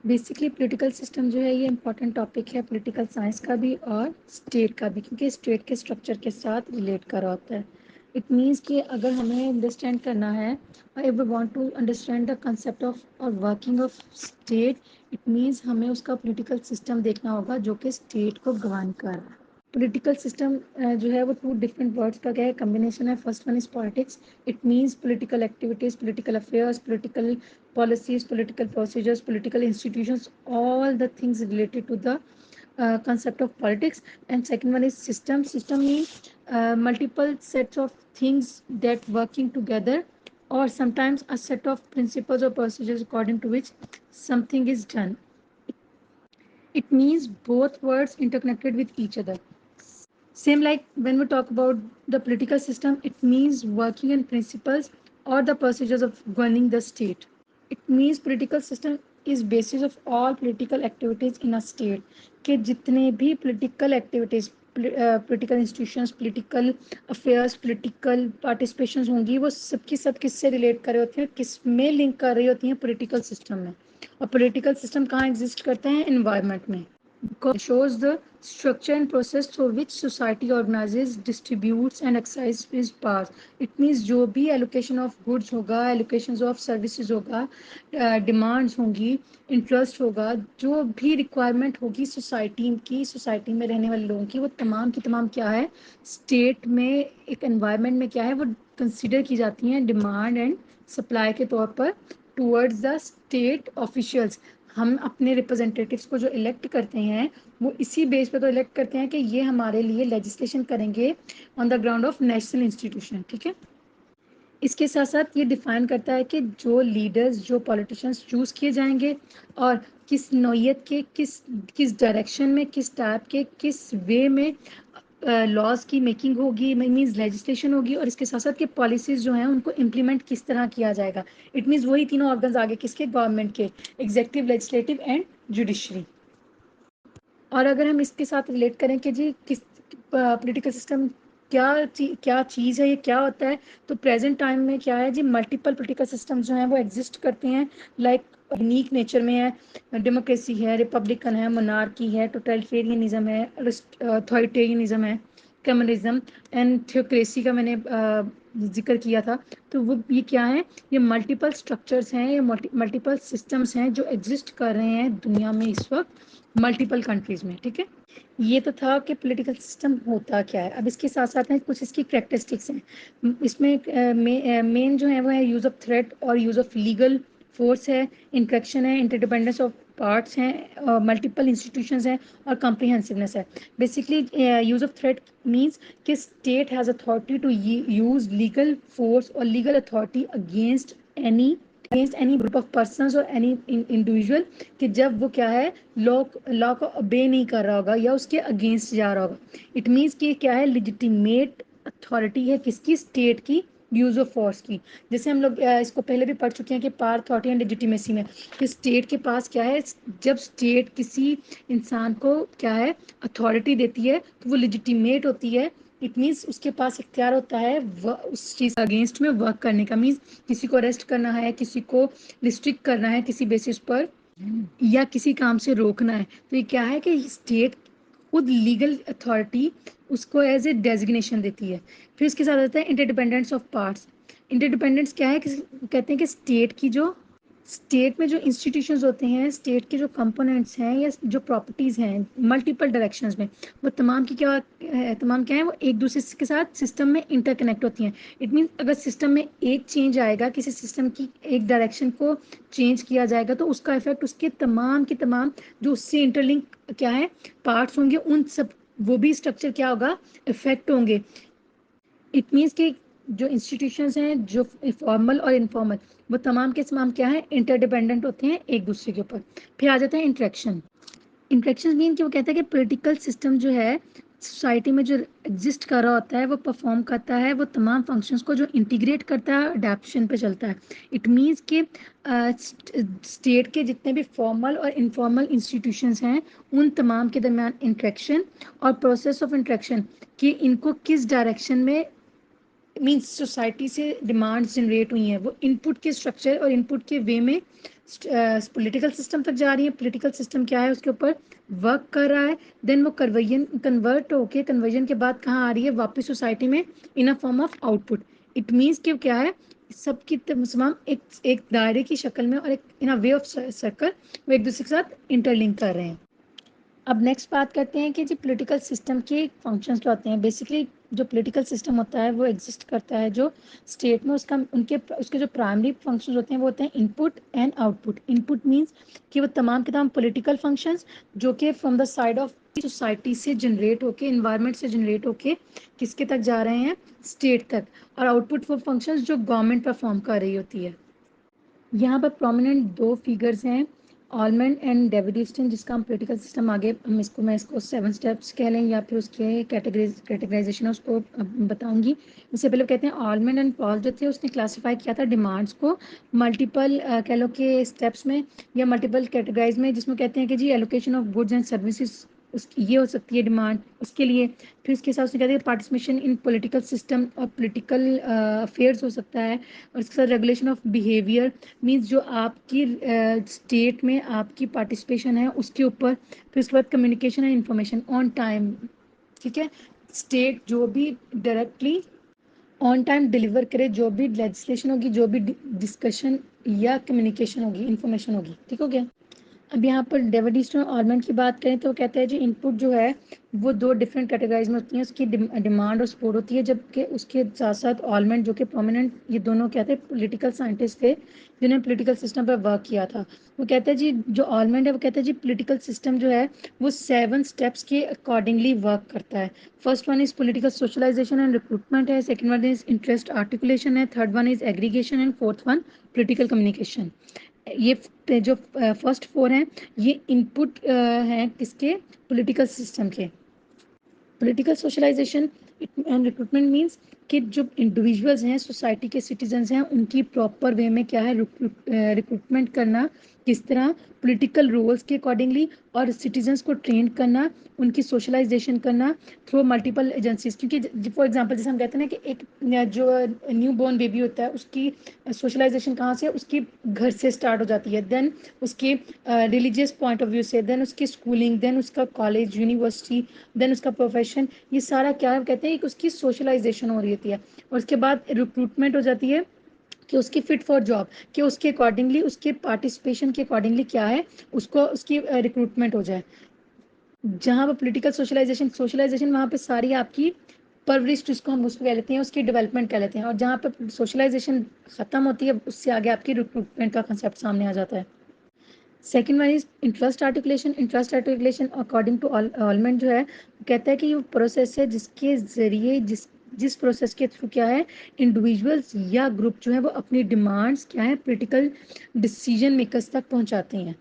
Basically political system جو ہے یہ امپورٹنٹ ٹاپک ہے پولیٹیکل سائنس کا بھی اور اسٹیٹ کا بھی، کیونکہ اسٹیٹ کے اسٹرکچر کے ساتھ ریلیٹ کرا ہوتا ہے. اٹ مینس کہ اگر ہمیں انڈرسٹینڈ کرنا ہے if we want to understand the concept of اور working of state, it means ہمیں اس کا پولیٹیکل سسٹم دیکھنا ہوگا جو کہ اسٹیٹ کو گورن کر رہا ہے. پولیٹیکل سسٹم جو ہے وہ ٹو ڈفرنٹ ورڈس کا کیا ہے کمبینیشن ہے. First one is politics. It means political activities, political affairs, political policies, political procedures, political institutions, all the things related to the concept of politics. And second one is system. System means multiple sets of things that working together, or sometimes a set of principles or procedures according to which something is done. It means both words interconnected with each other. Same like when we talk about the political system, it means working in principles or the procedures of governing the state. It means political system is basis of all political activities in a state. کہ جتنے بھی political activities, political institutions, political affairs, political participations ہوں گی وہ سب کی سب کس سے relate کر رہے ہوتے ہیں، کس میں لنک کر رہی ہوتی ہیں political system میں. اور political system کہاں ایگزسٹ کرتے ہیں؟ environment میں. Because it shows the structure and process through which society organizes, distributes and exercises its powers. It means جو بھی allocation of goods ہوگا, allocations of services ہوگا, demands ہوں گی, interest ہوگا, جو بھی requirement ہوگی سوسائٹی میں رہنے والے لوگوں کی، وہ تمام کی تمام کیا ہے اسٹیٹ میں ایک انوائرمنٹ میں کیا ہے وہ کنسیڈر کی جاتی ہیں ڈیمانڈ اینڈ سپلائی کے طور پر ٹورڈز دا اسٹیٹ آفیشیلس. ہم اپنے ریپرزینٹیٹیوس کو جو الیکٹ کرتے ہیں وہ اسی بیس پہ تو الیکٹ کرتے ہیں کہ یہ ہمارے لیے لیجسلیشن کریں گے on the ground of national institution. ٹھیک ہے، اس کے ساتھ ساتھ یہ ڈیفائن کرتا ہے کہ جو لیڈرز، جو پولیٹیشنز چوز کیے جائیں گے اور کس نوعیت کے، کس ڈائریکشن میں، کس ٹائپ کے، کس وے میں لاز کی میکنگ ہوگی، مینز لیجسلیشن ہوگی، اور اس کے ساتھ ساتھ کہ پالیسیز جو ہیں ان کو امپلیمنٹ کس طرح کیا جائے گا. اٹ مینز وہی تینوں آرگنز آگے کس کے، گورنمنٹ کے، ایگزیکٹو، لیجسلیٹو اینڈ جوڈیشری. اور اگر ہم اس کے ساتھ ریلیٹ کریں کہ جی کس پولیٹیکل سسٹم کیا چیز ہے، یہ کیا ہوتا ہے، تو پریزنٹ ٹائم میں کیا ہے جی ملٹیپل پولیٹیکل سسٹم جو ہیں وہ ایگزسٹ کرتے ہیں. لائک یونیک نیچر میں ہے، ڈیموکریسی ہے، ریپبلکن ہے، monarchy ہے، ٹوٹلیٹیرینزم ہے، اتھارٹیرینزم ہے، کمیونزم اینڈ تھیوکریسی کا میں نے ذکر کیا تھا. تو وہ یہ کیا ہے، یہ ملٹیپل اسٹرکچرس ہیں، یہ ملٹیپل سسٹمس ہیں جو ایگزسٹ کر رہے ہیں دنیا میں اس وقت ملٹیپل کنٹریز میں. ٹھیک ہے، یہ تو تھا کہ پولیٹیکل سسٹم ہوتا کیا ہے. اب اس کے ساتھ ساتھ ہیں کچھ اس کی کریکٹرسٹکس ہیں. اس میں مین جو ہے وہ ہے یوز آف تھریٹ اور یوز آف لیگل فورس ہے، انٹریکشن ہے، انٹرڈیپینڈنس آف پارٹس ہیں، ملٹیپل انسٹیٹیوشنز ہیں، اور کمپریہنسونیس ہے. Basically use of threat means کہ state has authority to use legal force اور legal authority against any group of persons اور اینی انڈیویژل، کہ جب وہ کیا ہے لا کو اوبے نہیں کر رہا ہوگا یا اس کے اگینسٹ جا رہا ہوگا. اٹ مینس کہ کیا ہے لیجیٹیمیٹ اتھارٹی ہے کس کی، اسٹیٹ کی، یوز آف فورس کی. جیسے ہم لوگ اس کو پہلے بھی پڑھ چکے ہیں کہ پاور، اتھارٹی اینڈ لیجیٹیمیسی میں کہ اسٹیٹ کے پاس کیا ہے، جب اسٹیٹ کسی انسان کو کیا ہے اتھارٹی دیتی ہے تو وہ لیجیٹیمیٹ ہوتی ہے. اٹ مینس اس کے پاس اختیار ہوتا ہے اس چیز اگینسٹ میں ورک کرنے کا. مینس کسی کو اریسٹ کرنا ہے، کسی کو ریسٹرکٹ کرنا ہے کسی بیسس پر، یا کسی کام سے روکنا ہے. تو یہ کیا ہے کہ اسٹیٹ خود لیگل اتھارٹی اس کو ایز اے ڈیزگنیشن دیتی ہے. پھر اس کے ساتھ آتا ہے انٹرڈیپینڈنس آف پارٹس. انٹرڈیپینڈنس کیا ہے، کہتے ہیں کہ اسٹیٹ میں جو انسٹیٹیوشنز ہوتے ہیں، اسٹیٹ کے جو کمپوننٹس ہیں یا جو پراپرٹیز ہیں ملٹیپل ڈائریکشنز میں، وہ تمام کی کیا ہے وہ ایک دوسرے کے ساتھ سسٹم میں انٹر کنیکٹ ہوتی ہیں. اٹ مینس اگر سسٹم میں ایک چینج آئے گا، کسی سسٹم کی ایک ڈائریکشن کو چینج کیا جائے گا، تو اس کا افیکٹ اس کے تمام کے تمام جو اس سے انٹرلنک کیا ہے پارٹس ہوں گے، ان سب وہ بھی اسٹرکچر کیا ہوگا، افیکٹ ہوں گے. اٹ مینس کہ جو انسٹیٹیوشنز ہیں جو فارمل اور انفارمل، وہ تمام کے تمام کیا ہے انٹر ڈیپینڈنٹ ہوتے ہیں ایک دوسرے کے اوپر. پھر آ جاتا ہے انٹریکشن مین کہ وہ کہتا ہے کہ پولیٹیکل سسٹم جو ہے سوسائٹی میں جو ایگزسٹ کر رہا ہوتا ہے وہ پرفارم کرتا ہے وہ تمام فنکشنز کو جو انٹیگریٹ کرتا ہے اڈیپشن پہ چلتا ہے. اٹ مینس کہ اسٹیٹ کے جتنے بھی فارمل اور انفارمل انسٹیٹیوشنز ہیں ان تمام کے درمیان انٹریکشن اور پروسیس آف انٹریکشن کہ ان کو کس ڈائریکشن میں مینس سوسائٹی سے ڈیمانڈس جنریٹ ہوئی ہیں وہ ان پٹ کے اسٹرکچر اور ان پٹ کے وے میں پولیٹیکل سسٹم تک جا رہی ہیں. پولیٹیکل سسٹم کیا ہے, اس کے اوپر ورک کر رہا ہے, دین وہ کنورٹ ہو کے کنورژن کے بعد کہاں آ رہی ہے, واپس سوسائٹی میں in form of out put. It means کہ کیا ہے, سب کی تمام ایک دائرے کی شکل میں اور ایک ان وے آف سرکل وہ ایک دوسرے کے ساتھ انٹر لنک کر رہے ہیں. اب نیکسٹ بات کرتے ہیں کہ جی پولیٹیکل سسٹم کے فنکشنز کیا ہوتے ہیں. بیسکلی جو پولیٹیکل سسٹم ہوتا ہے وہ ایگزسٹ کرتا ہے جو اسٹیٹ میں, اس کے جو پرائمری فنکشنز ہوتے ہیں وہ ہوتے ہیں input and output. Input means کہ وہ تمام کے تمام پولیٹیکل فنکشنز جو کہ from the side of society سے جنریٹ ہو کے, انوائرمنٹ سے جنریٹ ہو کے کس کے تک جا رہے ہیں, اسٹیٹ تک. اور آؤٹ پٹ وہ فنکشنز جو گورنمنٹ پرفارم کر رہی ہوتی ہے. یہاں پر پرومیننٹ 2 فیگرز ہیں, آلمنڈ اینڈ ڈیوڈ ایسٹن, جس کا ہم پولیٹیکل سسٹم آگے میں اس کو 7 اسٹیپس کہہ لیں یا پھر اس کے کیٹیگرائزیشن اس کو بتاؤں گی. اس سے پہلے کہتے ہیں آلمنڈ اینڈ پال جو تھے اس نے کلاسیفائی کیا تھا ڈیمانڈس کو ملٹیپل کہہ لو کہ اسٹیپس میں یا ملٹیپل کیٹیگرائز میں, جس میں کہتے ہیں کہ جی allocation of goods and services یہ ہو سکتی ہے ڈیمانڈ اس کے لیے. پھر اس کے ساتھ اس نے کہتے ہیں پارٹیسپیشن ان پولیٹیکل سسٹم اور پولیٹیکل افیئرس ہو سکتا ہے. اور اس کے ساتھ ریگولیشن آف بیہیویئر مینس جو آپ کی اسٹیٹ میں آپ کی پارٹیسپیشن ہے اس کے اوپر. پھر اس کے بعد communication and information on time. ٹھیک ہے, اسٹیٹ جو بھی ڈائریکٹلی آن ٹائم ڈلیور کرے, جو بھی لیجسلیشن ہوگی, جو بھی ڈسکشن یا کمیونیکیشن ہوگی, انفارمیشن ہوگی. ٹھیک ہو گیا. اب یہاں پر ڈیوڈ ایسٹن اور آلمنڈ کی بات کریں تو کہتے ہیں جی ان پٹ جو ہے وہ 2 ڈفرینٹ کیٹیگرائز میں ہوتی ہیں. اس کی ڈیمانڈ اور سپورٹ ہوتی ہے, جبکہ اس کے ساتھ ساتھ آلمنڈ جو کہ پرومیننٹ, یہ دونوں کہتے ہیں پولیٹیکل سائنٹسٹ تھے جنہوں نے پولیٹیکل سسٹم پر ورک کیا تھا. وہ کہتے ہیں جی جو آلمنڈ ہے وہ کہتے ہیں جی پولیٹیکل سسٹم جو ہے وہ 7 اسٹیپس کے اکارڈنگلی ورک کرتا ہے. First one is political socialization and recruitment ہے, second one is interest articulation ہے, third one is aggregation and fourth one political communication. یہ جو فرسٹ 4 ہیں یہ ان پٹ ہیں کس کے, پولیٹیکل سسٹم کے. Political socialization and recruitment means کہ جو انڈیویجولز ہیں, سوسائٹی کے سٹیزنز ہیں, ان کی پراپر وے میں کیا ہے ریکروٹمنٹ کرنا, کس طرح پولیٹیکل رولز کے اکارڈنگلی, اور سٹیزنز کو ٹرین کرنا, ان کی سوشلائزیشن کرنا تھرو ملٹیپل ایجنسیز. کیونکہ فار ایگزامپل جیسے ہم کہتے ہیں نا کہ ایک جو نیو بورن بیبی ہوتا ہے اس کی سوشلائزیشن کہاں سے, اس کی گھر سے اسٹارٹ ہو جاتی ہے, دین اس کی ریلیجیس پوائنٹ آف ویو سے, دین اس کی اسکولنگ, دین اس کا کالج یونیورسٹی, دین اس کا پروفیشن, یہ سارا کیا کہتے ہیں کہ اس کی سوشلائزیشن ہو رہی ہوتی ہے. اور اس کے بعد ریکروٹمنٹ ہو جاتی ہے کہ اس کی فٹ فار جاب, کہ اس کے اکارڈنگلی, اس کے پارٹیسپیشن کے اکارڈنگلی کیا ہے اس کو, اس کی ریکروٹمنٹ ہو جائے. جہاں پہ پولیٹیکل سوشلائزیشن وہاں پہ ساری آپ کی پرورش جس کو ہم اس کو کہہ لیتے ہیں, اس کی ڈیولپمنٹ کہہ لیتے ہیں. اور جہاں پہ سوشلائزیشن ختم ہوتی ہے اس سے آگے آپ کی ریکروٹمنٹ کا کنسیپٹ سامنے آ جاتا ہے. Second one is interest articulation. Interest articulation according to Almond جو ہے کہتا ہے کہ یہ پروسیس ہے جس کے ذریعے جس پروسیس کے تھرو کیا ہے انڈیویجولز یا گروپ جو ہے وہ اپنی ڈیمانڈس کیا ہے پولیٹیکل ڈیسیجن میکرز تک پہنچاتے ہیں.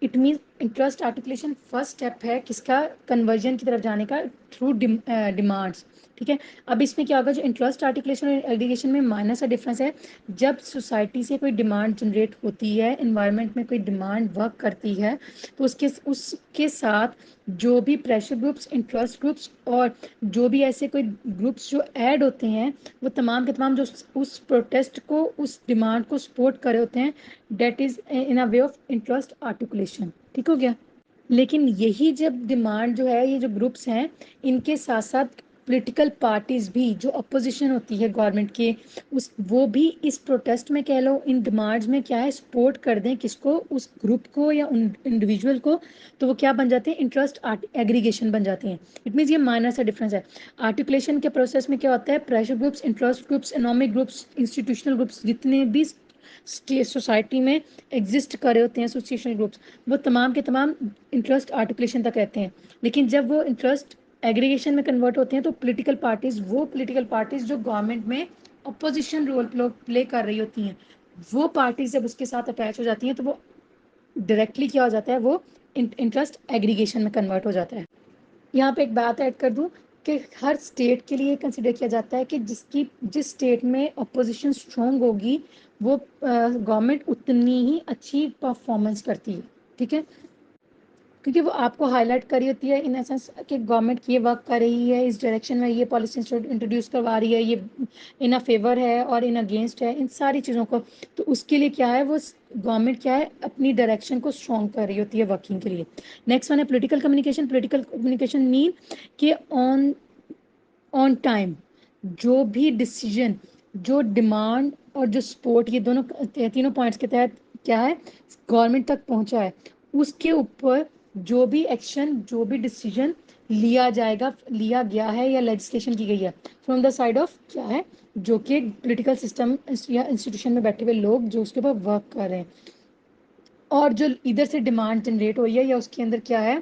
It means interest articulation first step ہے کس کا, کنورژن کی طرف جانے کا تھرو ڈیمانڈس. ٹھیک ہے, اب اس میں کیا ہوگا, جو انٹرسٹ آرٹیکولیشن اور ایگریگیشن میں مائنر سا ڈفرنس ہے. جب سوسائٹی سے کوئی ڈیمانڈ جنریٹ ہوتی ہے, انوائرمنٹ میں کوئی ڈیمانڈ ورک کرتی ہے, تو اس کے ساتھ جو بھی پریشر گروپس, انٹرسٹ گروپس اور جو بھی ایسے کوئی گروپس جو ایڈ ہوتے ہیں وہ تمام کے تمام جو اس پروٹیسٹ کو, اس ڈیمانڈ کو سپورٹ کر رہے ہوتے ہیں, that is in a way of interest articulation. ٹھیک ہو گیا. لیکن یہی جب ڈیمانڈ جو ہے, یہ جو گروپس ہیں ان کے ساتھ ساتھ پولیٹیکل پارٹیز بھی جو اپوزیشن ہوتی ہے گورنمنٹ کے, وہ بھی اس پروٹیسٹ میں کہہ لو, ان ڈیمانڈز میں کیا ہے سپورٹ کر دیں کس کو, اس گروپ کو یا انڈیویجول کو, تو وہ کیا بن جاتے ہیں, انٹرسٹ ایگریگیشن بن جاتے ہیں. اٹ مینس یہ مائنر سا ڈفرنس ہے. آرٹیکولیشن کے پروسیس میں کیا ہوتا ہے, pressure groups, interest groups, economic groups, institutional groups, جتنے بھی سوسائٹی میں ایگزسٹ کر رہے ہوتے ہیں ایسوسیشن گروپس, وہ تمام کے تمام انٹرسٹ آرٹیکولیشن تک رہتے ہیں. لیکن جب وہ انٹرسٹ ایگریگیشن میں کنورٹ ہوتے ہیں تو پولیٹیکل پارٹیز جو گورنمنٹ میں اپوزیشن رول پلے کر رہی ہوتی ہیں, وہ پارٹیز جب اس کے ساتھ اٹیچ ہو جاتی ہیں تو وہ ڈائریکٹلی کیا ہو جاتا ہے, وہ انٹرسٹ ایگریگیشن میں کنورٹ ہو جاتا ہے. یہاں پہ ایک بات ایڈ کر دوں کہ ہر اسٹیٹ کے لیے کنسیڈر کیا جاتا ہے کہ جس اسٹیٹ میں اپوزیشن اسٹرانگ ہوگی وہ گورنمنٹ اتنی ہی اچھی پرفارمنس کرتی ہے. ٹھیک ہے. کیونکہ وہ آپ کو ہائی لائٹ کری ہوتی ہے ان سینس کہ گورنمنٹ یہ ورک کر رہی ہے اس ڈائریکشن میں, یہ پالیسی انٹروڈیوس کروا رہی ہے, یہ ان فیور ہے اور ان اگینسٹ ہے, ان ساری چیزوں کو. تو اس کے لیے کیا ہے, وہ گورنمنٹ کیا ہے اپنی ڈائریکشن کو اسٹرانگ کر رہی ہوتی ہے ورکنگ کے لیے. نیکسٹ ون ہے پولیٹیکل کمیونیکیشن. پولیٹیکل کمیونیکیشن مین کہ آن ٹائم جو بھی ڈسیزن, جو ڈیمانڈ اور جو سپورٹ, یہ دونوں تینوں پوائنٹس کے تحت کیا ہے گورنمنٹ تک پہنچا ہے, اس کے اوپر جو بھی ایکشن, جو بھی ڈسیزن لیا گیا ہے یا لیجسلیشن کی گئی ہے فرام دا سائڈ آف کیا ہے, جو کہ پولیٹیکل سسٹم یا انسٹیٹیوشن میں بیٹھے ہوئے لوگ جو اس کے اوپر ورک کر رہے ہیں, اور جو ادھر سے ڈیمانڈ جنریٹ ہو رہی ہے یا اس کے اندر کیا ہے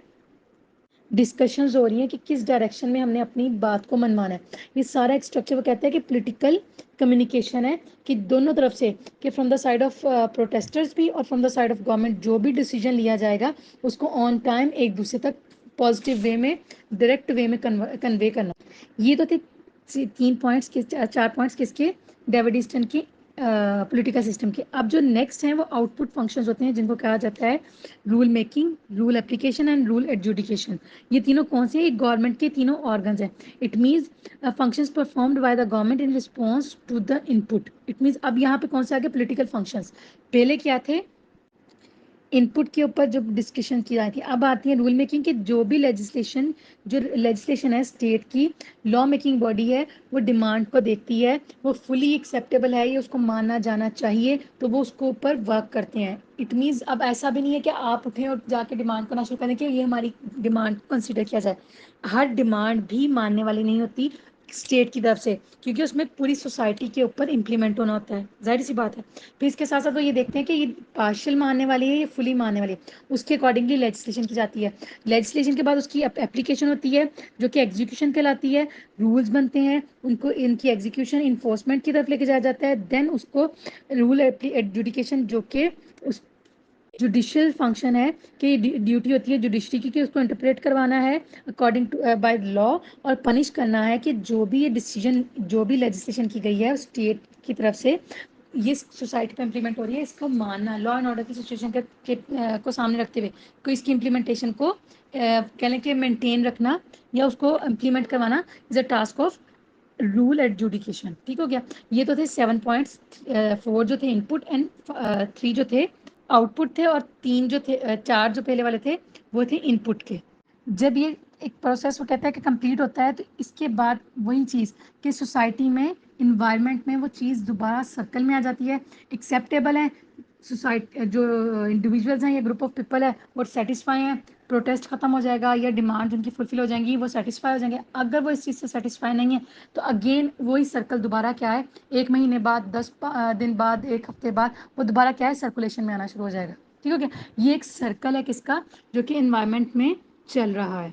ڈسکشنز ہو رہی ہیں کہ کس ڈائریکشن میں ہم نے اپنی بات کو منوانا ہے. یہ سارا ایک اسٹرکچر وہ کہتا ہے کہ پولیٹیکل کمیونیکیشن ہے, کہ دونوں طرف سے, کہ from the side of protesters بھی اور from the side of government جو بھی ڈیسیجن لیا جائے گا اس کو آن ٹائم ایک دوسرے تک پازیٹیو وے میں, ڈائریکٹ وے میں کنوے کرنا. یہ تو تھے 3 پوائنٹس, 4 پوائنٹس کس کے, ڈیوڈ ایسٹن کی پولیٹیکل سسٹم کے. اب جو نیکسٹ ہیں وہ آؤٹ پٹ فنکشنز ہوتے ہیں جن کو کہا جاتا ہے rule making, rule application and rule adjudication. یہ تینوں کون سے ہیں؟ یہ گورنمنٹ کے تینوں آرگنز ہیں. It means functions performed by the government in response to the input. It means اب یہاں پہ کون سے آگے پولیٹیکل فنکشنز, پہلے کیا تھے ان پٹ کے اوپر جو ڈسکشن کی جاتی ہے, اب آتی ہے رول میکنگ کے. جو بھی لیجسلیشن ہے اسٹیٹ کی لا میکنگ باڈی ہے, وہ ڈیمانڈ کو دیکھتی ہے, وہ فلی ایکسیپٹیبل ہے, یہ اس کو مانا جانا چاہیے, تو وہ اس کو اوپر ورک کرتے ہیں. اٹ مینس اب ایسا بھی نہیں ہے کہ آپ اٹھیں اور جا کے ڈیمانڈ کرنا شروع کریں کہ یہ ہماری ڈیمانڈ کنسیڈر کیا جائے. ہر ڈیمانڈ بھی ماننے والی نہیں ہوتی اسٹیٹ کی طرف سے, کیونکہ اس میں پوری سوسائٹی کے اوپر امپلیمنٹ ہونا ہوتا ہے, ظاہر سی بات ہے. پھر اس کے ساتھ ساتھ وہ یہ دیکھتے ہیں کہ یہ پارشل ماننے والی ہے یا فلی ماننے والی ہے, اس کے اکارڈنگلی لیجسلیشن کی جاتی ہے. لیجسلیشن کے بعد اس کی اپلیکیشن ہوتی ہے جو کہ ایگزیکیوشن کہلاتی ہے. رولز بنتے ہیں, ان کو ان کی ایگزیکیوشن انفورسمنٹ کی طرف لے کے جایا جاتا ہے. دین اس کو رول ایڈجوڈیکیشن جو کہ جوڈیشل فنکشن ہے, کہ ڈیوٹی ہوتی ہے جوڈیشری کی کہ اس کو انٹرپریٹ کروانا ہے اکارڈنگ ٹو بائی لا, اور پنش کرنا ہے کہ جو بھی یہ ڈیسیجن, جو بھی لیجسلیشن کی گئی ہے اسٹیٹ کی طرف سے یہ سوسائٹی پہ امپلیمنٹ ہو رہی ہے, اس کو ماننا, لا اینڈ آرڈر کی سچویشن کو سامنے رکھتے ہوئے کو اس کی امپلیمنٹیشن کو کہہ لیں کہ مینٹین رکھنا یا اس کو امپلیمنٹ کروانا is a task of rule adjudication. ٹھیک ہو گیا. یہ تو تھے 7 پوائنٹس, 4 جو تھے ان پٹ اینڈ 3 جو تھے آؤٹ پٹ تھے, اور 3 جو تھے, 4 جو پہلے والے تھے وہ تھے ان پٹ کے. جب یہ ایک پروسیس وہ کہتا ہے کہ کمپلیٹ ہوتا ہے, تو اس کے بعد وہی چیز کہ سوسائٹی میں, انوائرمنٹ میں وہ چیز دوبارہ سرکل میں آ جاتی ہے, ایکسیپٹیبل ہے, سوسائٹی جو انڈیویجولز ہیں یا گروپ آف پیپل ہے وہ سیٹسفائی ہیں, پروٹیسٹ ختم ہو جائے گا یا ڈیمانڈ ان کی فلفل ہو جائیں گی, وہ سیٹسفائی ہو جائیں گے. اگر وہ اس چیز سے سیٹسفائی نہیں ہے تو اگین وہی سرکل دوبارہ کیا ہے, 1 مہینے بعد, 10 دن بعد, 1 ہفتے بعد وہ دوبارہ کیا ہے سرکولیشن میں آنا شروع ہو جائے گا. ٹھیک ہو گیا. یہ ایک سرکل ہے کس کا, جو کہ انوائرمنٹ میں چل رہا ہے.